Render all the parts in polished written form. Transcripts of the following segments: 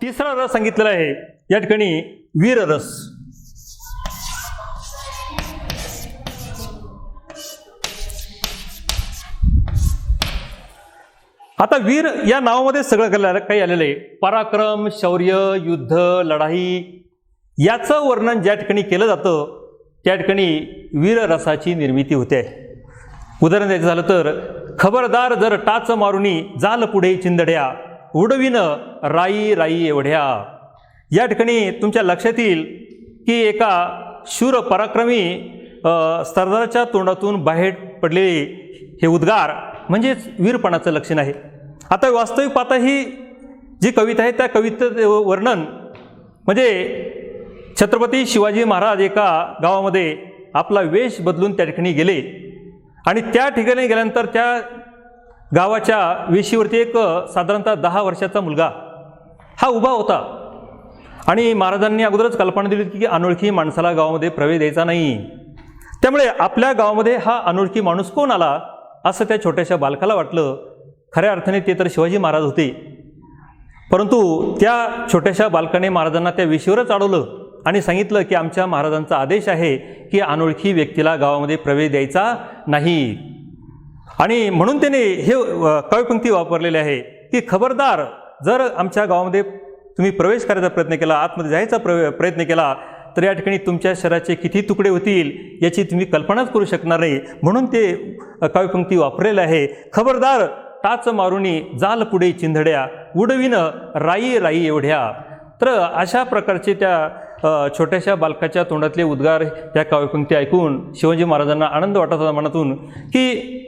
तिसरा रस सांगितलेला आहे या ठिकाणी वीर रस. आता वीर या नावामध्ये सगळं काही आलेलं आहे. पराक्रम, शौर्य, युद्ध, लढाई याचं वर्णन ज्या ठिकाणी केलं जातं त्या ठिकाणी वीर रसाची निर्मिती होते. उदाहरण द्यायचं झालं तर, खबरदार जर टाच मारुनी जाल पुढे चिंधड्या, उडविन राई राई एवढ्या. या ठिकाणी तुमच्या लक्षात येईल की एका शूर पराक्रमी सरदाराच्या तोंडातून बाहेर पडलेले हे उद्गार म्हणजेच वीरपणाचं लक्षण आहे. आता वास्तविक पाहता ही जी कविता आहे त्या कवितेचं वर्णन म्हणजे छत्रपती शिवाजी महाराज एका गावामध्ये आपला वेश बदलून त्या ठिकाणी गेले आणि त्या ठिकाणी गेल्यानंतर त्या गावाच्या वेशीवरती एक साधारणतः 10 वर्षाचा मुलगा हा उभा होता आणि महाराजांनी अगोदरच कल्पना दिली की अनोळखी माणसाला गावामध्ये प्रवेश द्यायचा नाही. त्यामुळे आपल्या गावामध्ये हा अनोळखी माणूस कोण आला असं त्या छोट्याशा बालकाला वाटलं. खऱ्या अर्थाने ते तर शिवाजी महाराज होते, परंतु त्या छोट्याशा बालकाने महाराजांना त्या वेशीवरच अडवलं आणि सांगितलं की आमच्या महाराजांचा आदेश आहे की अनोळखी व्यक्तीला गावामध्ये प्रवेश द्यायचा नाही. आणि म्हणून त्याने हे कविपंक्ती वापरलेली आहे की खबरदार जर आमच्या गावामध्ये तुम्ही प्रवेश करायचा प्रयत्न केला, आतमध्ये जायचा प्रयत्न केला तर या ठिकाणी तुमच्या शरीराचे किती तुकडे होतील याची तुम्ही कल्पनाच करू शकणार नाही. म्हणून ते कविपंक्ती वापरलेलं आहे. खबरदार टाच मारुनी जाल पुढे चिंधड्या, उडविन राई राई एवढ्या. तर अशा प्रकारचे त्या छोट्याशा बालकाच्या तोंडातले उद्गार त्या काव्यपंक्ती ऐकून शिवाजी महाराजांना आनंद वाटत होता मनातून, की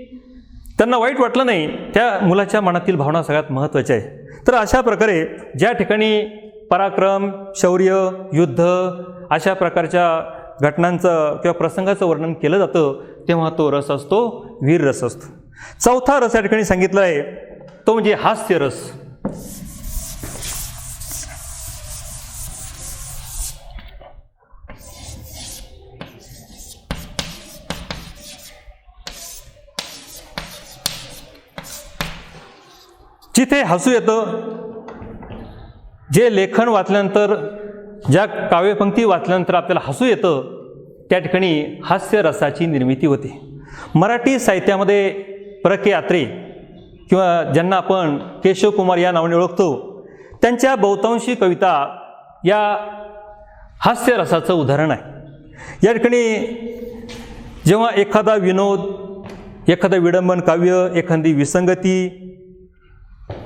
त्यांना वाईट वाटलं नाही. त्या मुलाच्या मनातील भावना सगळ्यात महत्त्वाच्या आहे. तर अशा प्रकारे ज्या ठिकाणी पराक्रम, शौर्य, युद्ध अशा प्रकारच्या घटनांचं किंवा प्रसंगाचं वर्णन केलं जातं तेव्हा तो रस असतो वीर रस असतो. चौथा रस या ठिकाणी सांगितला आहे तो म्हणजे हास्य रस. जिथे हसू येतं, जे लेखन वाचल्यानंतर, ज्या काव्यपंक्ती वाचल्यानंतर आपल्याला हसू येतं त्या ठिकाणी हास्य रसाची निर्मिती होते. मराठी साहित्यामध्ये प्र के अत्रे किंवा ज्यांना आपण केशव कुमार या नावाने ओळखतो त्यांच्या बहुतांशी कविता या हास्य रसाचं उदाहरण आहे. या ठिकाणी जेव्हा एखादा विनोद, एखादं विडंबन काव्य, एखादी विसंगती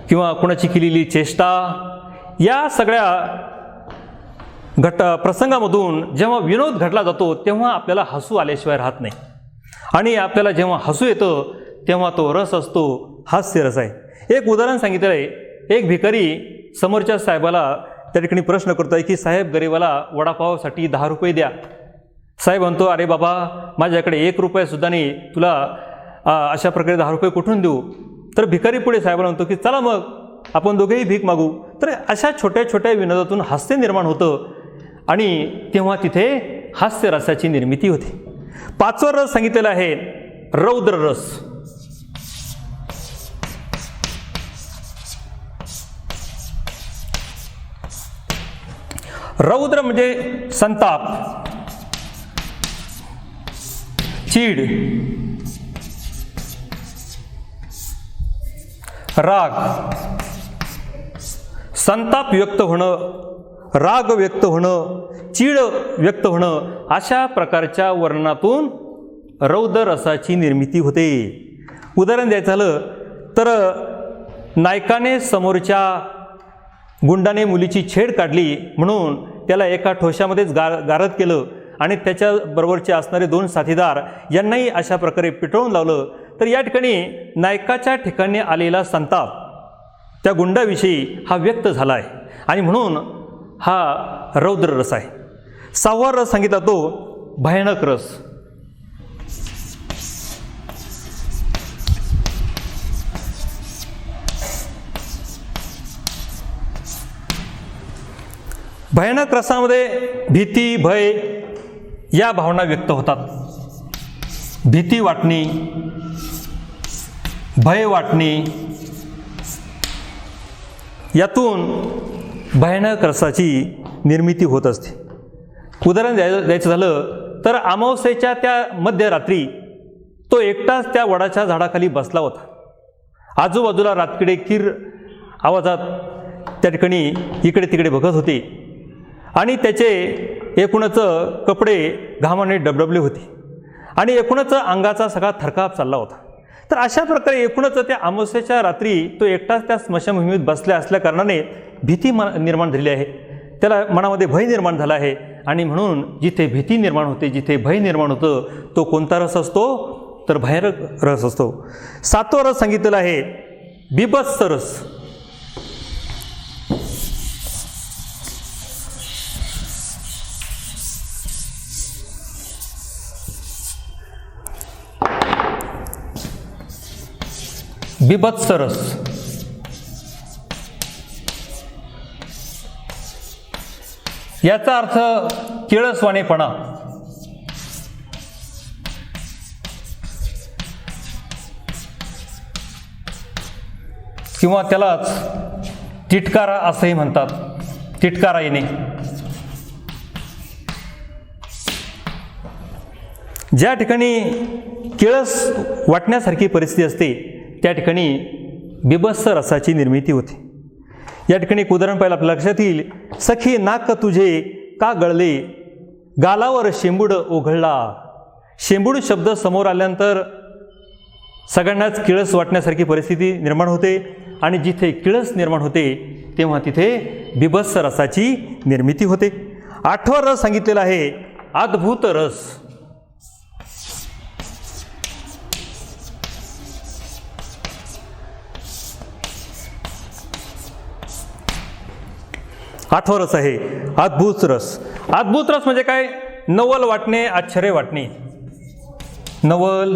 किंवा कोणाची केलेली चेष्टा या सगळ्या प्रसंगामधून जेव्हा विनोद घडला जातो तेव्हा आपल्याला हसू आल्याशिवाय राहत नाही. आणि आपल्याला जेव्हा हसू येतं तेव्हा तो रस असतो हास्य रस आहे. एक उदाहरण सांगितलं आहे. एक भिकारी समोरच्या साहेबाला त्या ठिकाणी प्रश्न करतो आहे की साहेब गरिबाला वडापावसाठी 10 रुपये द्या. साहेब म्हणतो अरे बाबा माझ्याकडे 1 रुपयासुद्धा नाही, तुला अशा प्रकारे 10 रुपये कुठून देऊ. तर भिकारी पुढे साहेबाला म्हणतो की चला मग आपण दोघेही भीक मागू. तर अशा छोट्या छोट्या विनोदातून हास्य निर्माण होतं आणि तेव्हा तिथे हास्य रसाची निर्मिती होते. 5वा रस सांगितलेला आहे रौद्र रस. रौद्र म्हणजे संताप, चीड, राग. संताप व्यक्त होणं, राग व्यक्त होणं, चीड व्यक्त होणं अशा प्रकारच्या वर्णनातून रौद्र रसाची निर्मिती होते. उदाहरण द्यायचं झालं तर नायकाने समोरच्या गुंडाने मुलीची छेड काढली म्हणून त्याला एका ठोशामध्येच गारद केलं आणि त्याच्याबरोबरचे असणारे 2 साथीदार यांनाही अशा प्रकारे पिटळून लावलं. तर या ठिकाणी नायकाच्या ठिकाणी आलेला संताप त्या गुंडाविषयी हा व्यक्त झाला आहे आणि म्हणून हा रौद्र रस आहे. 6वा रस सांगितला तो भयानक रस. भयानक रसामध्ये भीती, भय या भावना व्यक्त होतात. भीती वाटणे, भय वाटणे, यातून भयानक रसाची निर्मिती होत असते. उदाहरण द्यायचं झालं तर अमावस्येच्या त्या मध्यरात्री तो एकटाच त्या वडाच्या झाडाखाली बसला होता. आजूबाजूला रातकिडे किर आवाजात त्या ठिकाणी इकडे तिकडे बघत होते आणि त्याचे एकूणच कपडे घामाने डबडबले होते आणि एकूणच अंगाचा सगळा थरकाप चालला होता. तर अशा प्रकारे एकूणच त्या अमावस्येच्या रात्री तो एकटाच त्या स्मशानभूमीत बसल्या असल्या कारणाने भीती निर्माण झालेली आहे. त्याला मनामध्ये भय निर्माण झाला आहे आणि म्हणून जिथे भीती निर्माण होते, जिथे भय निर्माण होतं, तो कोणता रस असतो तर भयानक रस असतो. 7वा रस सांगितलेला आहे बिभत्स रस. बिभत्स रस याचा अर्थ किळसवाणेपणा किंवा त्यालाच तिटकारा असंही म्हणतात. तिटकारा येणे. ज्या ठिकाणी किळस वाटण्यासारखी परिस्थिती असते त्या ठिकाणी बिभत्स रसाची निर्मिती होते. या ठिकाणी एक उदाहरण पाहिलं आपल्या लक्षात येईल. सखी नाक तुझे का गळले, गालावर शेंबूड ओघळला. शेंबूड शब्द समोर आल्यानंतर सगळ्यांनाच किळस वाटण्यासारखी परिस्थिती निर्माण होते आणि जिथे किळस निर्माण होते तेव्हा तिथे बिभत्स रसाची निर्मिती होते. 8वा रस सांगितलेला आहे अद्भुत रस. आठवा रस आहे अद्भुत रस. अद्भुत रस म्हणजे काय? नवल वाटणे, आश्चर्य वाटणे. नवल,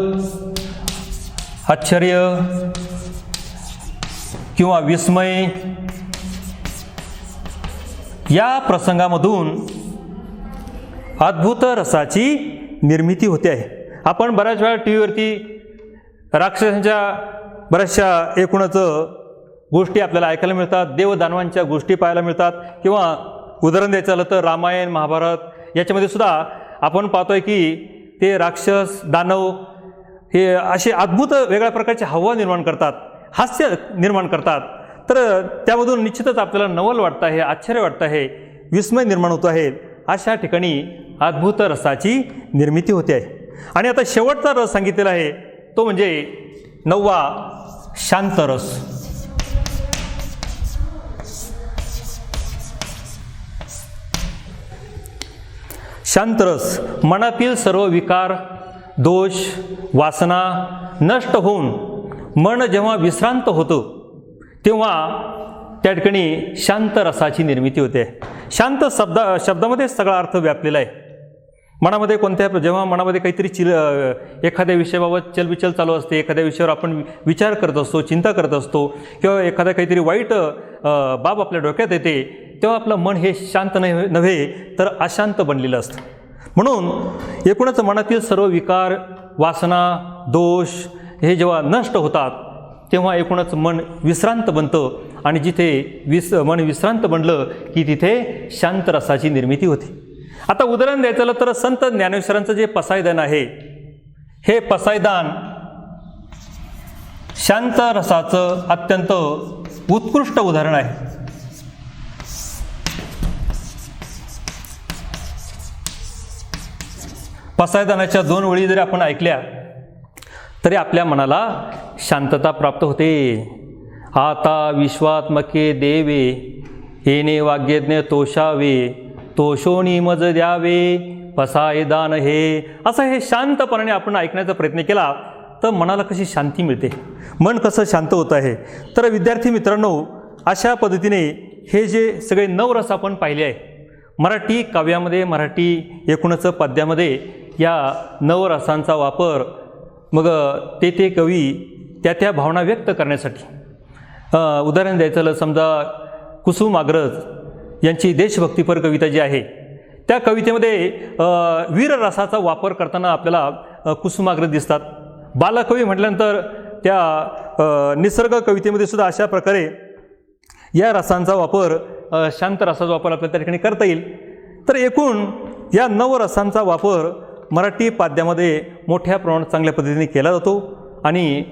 आश्चर्य किंवा विस्मय या प्रसंगामधून अद्भुत रसाची निर्मिती होते आहे. आपण बऱ्याच वेळा टी व्हीवरती राक्षसांच्या बऱ्याचशा एकूणच गोष्टी आपल्याला ऐकायला मिळतात, देवदानवांच्या गोष्टी पाहायला मिळतात किंवा उदाहरण द्यायचं झालं तर रामायण महाभारत याच्यामध्ये सुद्धा आपण पाहतोय की ते राक्षस दानव हे असे अद्भुत वेगळ्या प्रकारचे हवा निर्माण करतात, हास्य निर्माण करतात. तर त्यामधून निश्चितच आपल्याला नवल वाटतं आहे, आश्चर्य वाटतं आहे, विस्मय निर्माण होतो आहे. अशा ठिकाणी अद्भुत रसाची निर्मिती होते आहे. आणि आता शेवटचा रस सांगितलेला आहे तो म्हणजे 9वा शांत रस. शांत रस मनातील सर्व विकार, दोष, वासना नष्ट होऊन मन जेव्हा विश्रांत होतं तेव्हा त्या ठिकाणी शांत रसाची निर्मिती होते. शांत शब्दामध्ये सगळा अर्थ व्यापलेला आहे. मनामध्ये जेव्हा मनामध्ये काहीतरी एखाद्या विषयाबाबत चलबिचल चालू असते, एखाद्या विषयावर आपण विचार करत असतो, चिंता करत असतो किंवा एखाद्या काहीतरी वाईट बाब आपल्या डोक्यात येते तेव्हा आपलं मन हे शांत नव्हे तर अशांत बनलेलं असतं. म्हणून एकूणच मनातील सर्व विकार, वासना, दोष हे जेव्हा नष्ट होतात तेव्हा एकूणच मन विश्रांत बनतं आणि जिथे मन विश्रांत बनलं की तिथे शांत रसाची निर्मिती होते. आता उदाहरण द्यायचं झालं तर संत ज्ञानेश्वरांचं जे पसायदान आहे हे पसायदान शांत रसाचं अत्यंत उत्कृष्ट उदाहरण आहे. पसायदानाच्या 2 ओळी जरी आपण ऐकल्या तरी आपल्या मनाला शांतता प्राप्त होते. आता विश्वात्मके देवे येणे वाग्यज्ञ तोषावे, तोषोनी मज द्यावे पसायदान हे. असं हे शांतपणाने आपण ऐकण्याचा प्रयत्न केला तर मनाला कशी शांती मिळते, मन कसं शांत होत आहे. तर विद्यार्थी मित्रांनो, अशा पद्धतीने हे जे सगळे 9 रस आपण पाहिले आहे मराठी काव्यामध्ये, मराठी एकूणच पद्यामध्ये या 9 रसांचा वापर मग ते कवी त्या भावना व्यक्त करण्यासाठी. उदाहरण द्यायचं झालं समजा कुसुमाग्रज यांची देशभक्तीपर कविता जी आहे त्या कवितेमध्ये वीर रसाचा वापर करताना आपल्याला कुसुमाग्रज दिसतात. बालकवी म्हटल्यानंतर त्या निसर्ग कवितेमध्ये सुद्धा अशा प्रकारे या रसांचा वापर शांत रसाचा वापर आपल्याला त्या ठिकाणी करता येईल. तर एकूण या 9 रसांचा वापर मराठी पाद्यामध्ये मोठ्या प्रमाणात चांगल्या पद्धतीने केला जातो आणि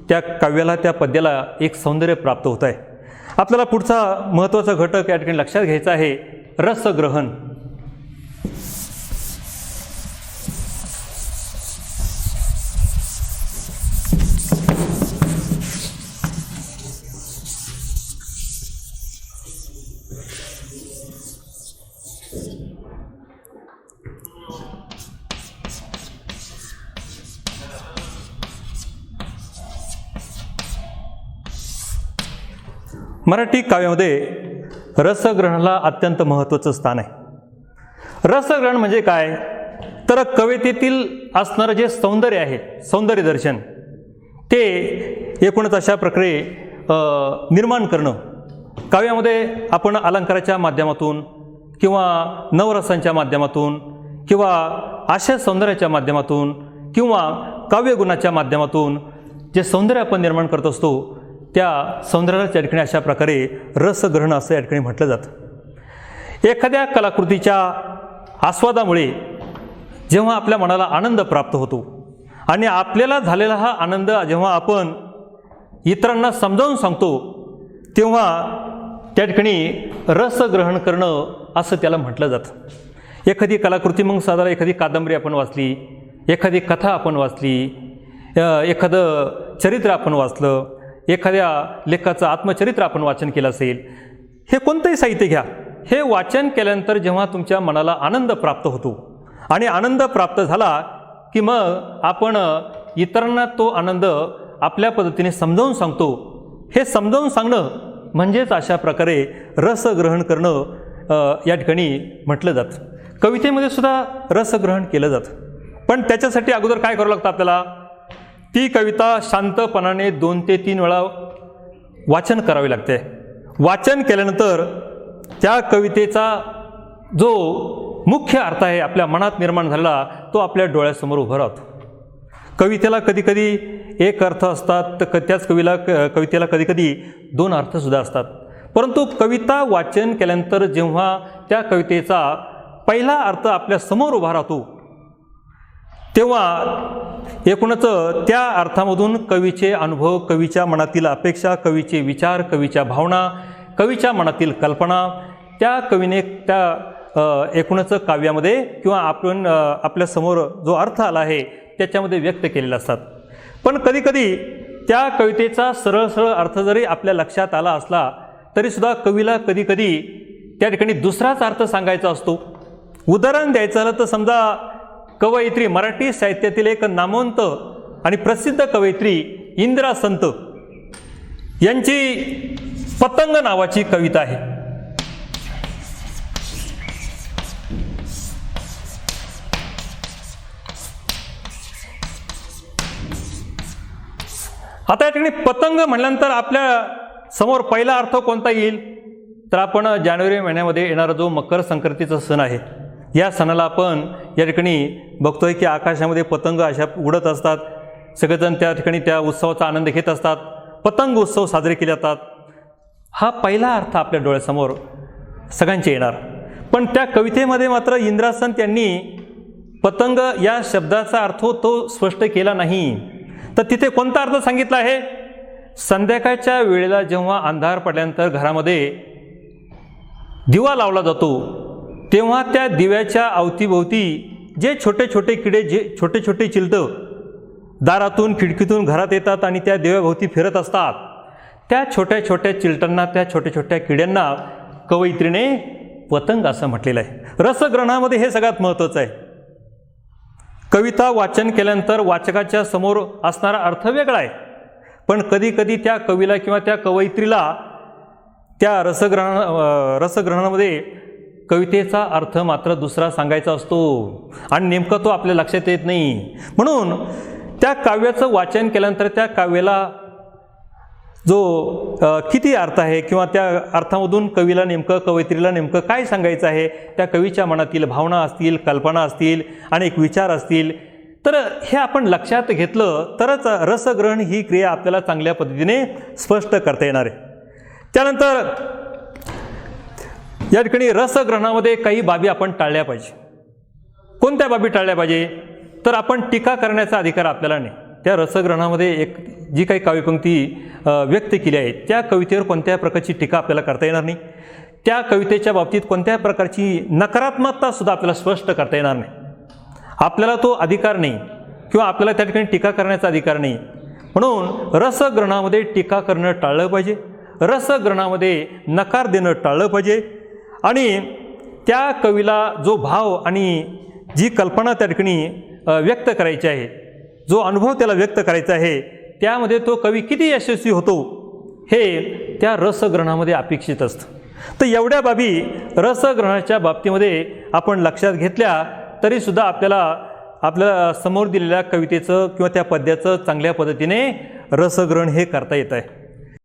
त्या काव्याला, त्या पद्याला एक सौंदर्य प्राप्त होत आहे. आपल्याला पुढचा महत्त्वाचा घटक या ठिकाणी लक्षात घ्यायचा आहे, रसग्रहण. मराठी काव्यामध्ये रसग्रहणाला अत्यंत महत्त्वाचं स्थान आहे. रसग्रहण म्हणजे काय, तर कवितेतील असणारं जे सौंदर्य आहे, सौंदर्य दर्शन, ते एकूणच अशा प्रकारे निर्माण करणं. काव्यामध्ये आपण अलंकाराच्या माध्यमातून किंवा नवरसांच्या माध्यमातून किंवा अशा सौंदर्याच्या माध्यमातून किंवा काव्यगुणाच्या माध्यमातून जे सौंदर्य आपण निर्माण करत असतो, त्या सौंदर्याला त्या ठिकाणी अशा प्रकारे रसग्रहण असं या ठिकाणी म्हटलं जातं. एखाद्या कलाकृतीच्या आस्वादामुळे जेव्हा आपल्या मनाला आनंद प्राप्त होतो आणि आपल्याला झालेला हा आनंद जेव्हा आपण इतरांना समजावून सांगतो, तेव्हा त्या ठिकाणी रसग्रहण करणं असं त्याला म्हटलं जातं. एखादी कलाकृती, मग साधारण एखादी कादंबरी आपण वाचली, एखादी कथा आपण वाचली, एखादं चरित्र आपण वाचलं, एखाद्या लेखाचं आत्मचरित्र आपण वाचन केलं असेल, हे कोणतंही साहित्य घ्या, हे वाचन केल्यानंतर जेव्हा तुमच्या मनाला आनंद प्राप्त होतो आणि आनंद प्राप्त झाला की मग आपण इतरांना तो आनंद आपल्या पद्धतीने समजावून सांगतो. हे समजावून सांगणं म्हणजेच अशा प्रकारे रसग्रहण करणं या ठिकाणी म्हटलं जातं. कवितेमध्ये सुद्धा रसग्रहण केलं जातं, पण त्याच्यासाठी अगोदर काय करावं लागतं आपल्याला, ती कविता शांतपणाने 2 ते 3 वेळा वाचन करावे लागते. वाचन केल्यानंतर त्या कवितेचा जो मुख्य अर्थ आहे आपल्या मनात निर्माण झालेला, तो आपल्या डोळ्यासमोर उभा राहतो. कवितेला कधीकधी एक अर्थ असतात, तर त्याच कवितेला कधीकधी 2 अर्थसुद्धा असतात. परंतु कविता वाचन केल्यानंतर जेव्हा त्या कवितेचा पहिला अर्थ आपल्या समोर उभा राहतो, तेव्हा एकूणच त्या अर्थामधून कवीचे अनुभव, कवीच्या मनातील अपेक्षा, कवीचे विचार, कवीच्या भावना, कवीच्या मनातील कल्पना त्या कवीने त्या एकूणच काव्यामध्ये किंवा आपण आपल्यासमोर जो अर्थ आला आहे त्याच्यामध्ये व्यक्त केलेले असतात. पण कधीकधी त्या कवितेचा सरळ सरळ अर्थ जरी आपल्या लक्षात आला असला तरीसुद्धा कवीला कधीकधी त्या ठिकाणी दुसराच अर्थ सांगायचा असतो. उदाहरण द्यायचं झालं तर समजा कवयित्री, मराठी साहित्यातील एक नामवंत आणि प्रसिद्ध कवयित्री इंदिरा संत यांची पतंग नावाची कविता आहे. आता या ठिकाणी पतंग म्हटल्यानंतर आपल्या समोर पहिला अर्थ कोणता येईल, तर आपण जानेवारी महिन्यामध्ये येणारा जो मकर संक्रांतीचा सण आहे, या सणाला आपण या ठिकाणी बघतोय की आकाशामध्ये पतंग अशा उडत असतात. सगळेजण त्या ठिकाणी त्या उत्सवाचा आनंद घेत असतात. पतंग उत्सव साजरे केले जातात. हा पहिला अर्थ आपल्या डोळ्यासमोर सगळ्यांचे येणार. पण त्या कवितेमध्ये मात्र इंदिरा संत यांनी पतंग या शब्दाचा अर्थ तो स्पष्ट केला नाही. तर तिथे कोणता अर्थ सांगितला आहे, संध्याकाळच्या वेळेला जेव्हा अंधार पडल्यानंतर घरामध्ये दिवा लावला जातो, तेव्हा त्या दिव्याच्या अवतीभोवती जे छोटे छोटे किडे, जे छोटे छोटे चिलटं दारातून खिडकीतून घरात येतात आणि त्या दिव्याभोवती फिरत असतात, त्या छोट्या छोट्या चिलटांना, त्या छोट्या छोट्या किड्यांना कवयित्रीने पतंग असं म्हटलेलं आहे. रसग्रहणामध्ये हे सगळ्यात महत्त्वाचं आहे. कविता वाचन केल्यानंतर वाचकाच्या समोर असणारा अर्थ वेगळा आहे, पण कधी कधी त्या कवीला किंवा त्या कवयित्रीला त्या रसग्रहणामध्ये कवितेचा अर्थ मात्र दुसरा सांगायचा असतो आणि नेमका तो आपल्या लक्षात येत नाही. म्हणून त्या काव्याचं वाचन केल्यानंतर त्या काव्याला जो किती अर्थ आहे किंवा त्या अर्थामधून कवीला नेमकं, कवयित्रीला नेमकं काय सांगायचं आहे, त्या कवीच्या मनातील भावना असतील, कल्पना असतील, अनेक विचार असतील, तर हे आपण लक्षात घेतलं तरच रसग्रहण ही क्रिया आपल्याला चांगल्या पद्धतीने स्पष्ट करता येणार आहे. त्यानंतर या ठिकाणी रसग्रहणामध्ये काही बाबी आपण टाळल्या पाहिजे. कोणत्या बाबी टाळल्या पाहिजे? तर आपण टीका करण्याचा अधिकार आपल्याला नाही. त्या रसग्रहणामध्ये एक जी काही काव्यपंक्ती व्यक्त केली आहे त्या कवितेवर कोणत्या प्रकारची टीका आपल्याला करता येणार नाही. त्या कवितेच्या बाबतीत कोणत्या प्रकारची नकारात्मकतासुद्धा आपल्याला स्पष्ट करता येणार नाही. आपल्याला तो अधिकार नाही किंवा आपल्याला त्या ठिकाणी टीका करण्याचा अधिकार नाही. म्हणून रसग्रहणामध्ये टीका करणं टाळलं पाहिजे, रसग्रहणामध्ये नकार देणं टाळलं पाहिजे आणि त्या कवीला जो भाव आणि जी कल्पना त्या ठिकाणी व्यक्त करायची आहे, जो अनुभव त्याला व्यक्त करायचा आहे, त्यामध्ये तो कवी किती यशस्वी होतो हे त्या रसग्रहणामध्ये अपेक्षित असतं. तर एवढ्या बाबी रसग्रहणाच्या बाबतीमध्ये आपण लक्षात घेतल्या तरीसुद्धा आपल्याला समोर दिलेल्या कवितेचं किंवा त्या पद्याचं चांगल्या पद्धतीने रसग्रहण हे करता येत आहे.